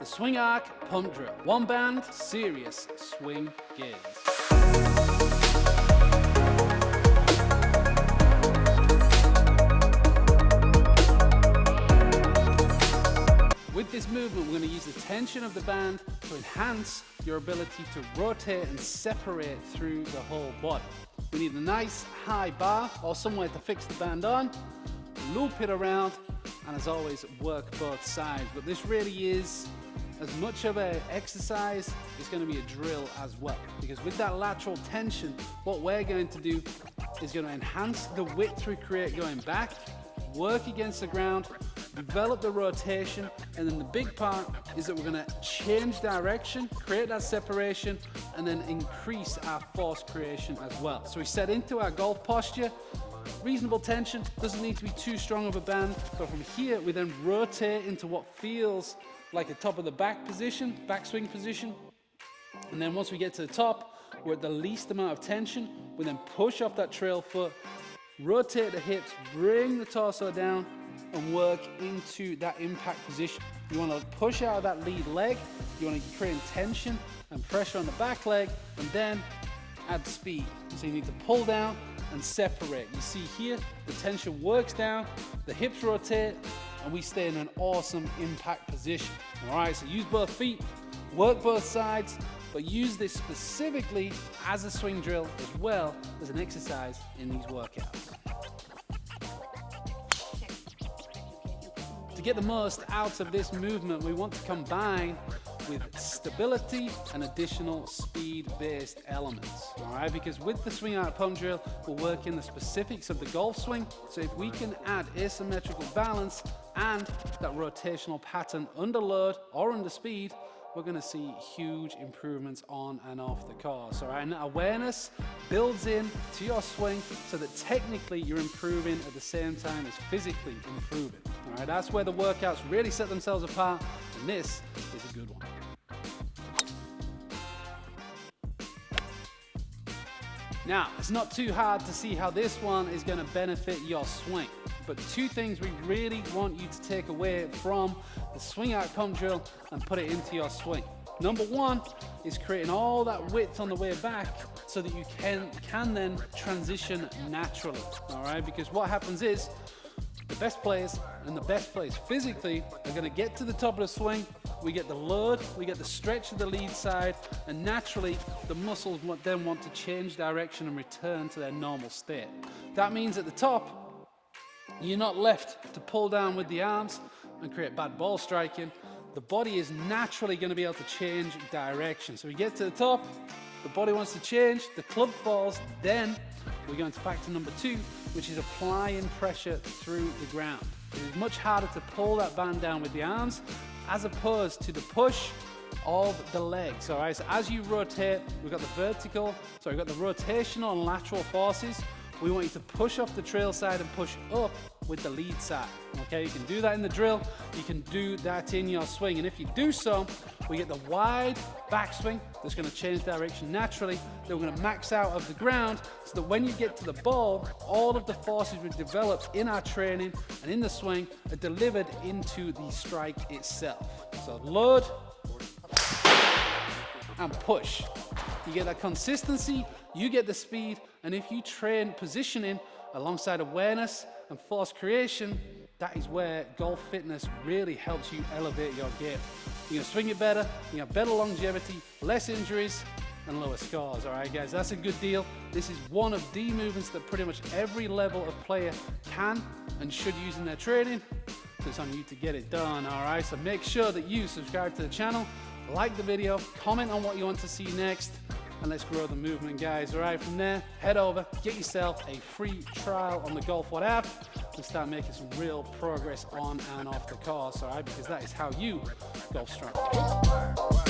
swing arc pump drill. One band, serious swing gains. With this movement, we're going to use the tension of the band to enhance your ability to rotate and separate through the whole body. We need a nice high bar or somewhere to fix the band on, loop it around, and as always, work both sides. But this really is as much of an exercise, it's going to be a drill as well. Because with that lateral tension, what we're going to do is going to enhance the width we create going back, work against the ground, develop the rotation, and then the big part is that we're going to change direction, create that separation, and then increase our force creation as well. So we set into our golf posture, reasonable tension, doesn't need to be too strong of a band, but from here we then rotate into what feels like the top of the back position, backswing position, and then once we get to the top, we're at the least amount of tension, we then push off that trail foot, rotate the hips, bring the torso down, and work into that impact position. You want to push out of that lead leg, you want to create tension and pressure on the back leg, and then add speed. So you need to pull down and separate. You see here, the tension works down, the hips rotate, and we stay in an awesome impact position. All right, so use both feet, work both sides, but use this specifically as a swing drill as well as an exercise in these workouts. To get the most out of this movement, we want to combine with stability and additional speed-based elements, all right? Because with the swing arc pump drill, we'll work in the specifics of the golf swing. So if we can add asymmetrical balance and that rotational pattern under load or under speed, we're going to see huge improvements on and off the course. All right, and awareness builds in to your swing so that technically you're improving at the same time as physically improving. All right, that's where the workouts really set themselves apart, and this is a good one. Now, it's not too hard to see how this one is going to benefit your swing. But two things we really want you to take away from the swing arc pump drill and put it into your swing. Number one is creating all that width on the way back so that you can then transition naturally, all right? Because what happens is the best players and the best players physically are going to get to the top of the swing, we get the load, we get the stretch of the lead side, and naturally the muscles then want to change direction and return to their normal state. That means at the top, you're not left to pull down with the arms and create bad ball striking. The body is naturally going to be able to change direction. So we get to the top, the body wants to change, the club falls, then we're going to factor number two, which is applying pressure through the ground. It is much harder to pull that band down with the arms as opposed to the push of the legs. All right, so as you rotate, we've got the rotational and lateral forces. We want you to push off the trail side and push up with the lead side. Okay, you can do that in the drill, you can do that in your swing, and if you do so, we get the wide backswing that's going to change direction naturally, then we're going to max out of the ground so that when you get to the ball, all of the forces we've developed in our training and in the swing are delivered into the strike itself. So load and push. You get that consistency, you get the speed, and if you train positioning alongside awareness and force creation, that is where golf fitness really helps you elevate your game. You're gonna swing it better, you have better longevity, less injuries, and lower scores. All right, guys, that's a good deal. This is one of the movements that pretty much every level of player can and should use in their training. So it's on you to get it done, all right? So make sure that you subscribe to the channel, like the video, comment on what you want to see next, and let's grow the movement, guys. All right, from there, head over, get yourself a free trial on the Golf What app and start making some real progress on and off the course, all right? Because that is how you golf strong.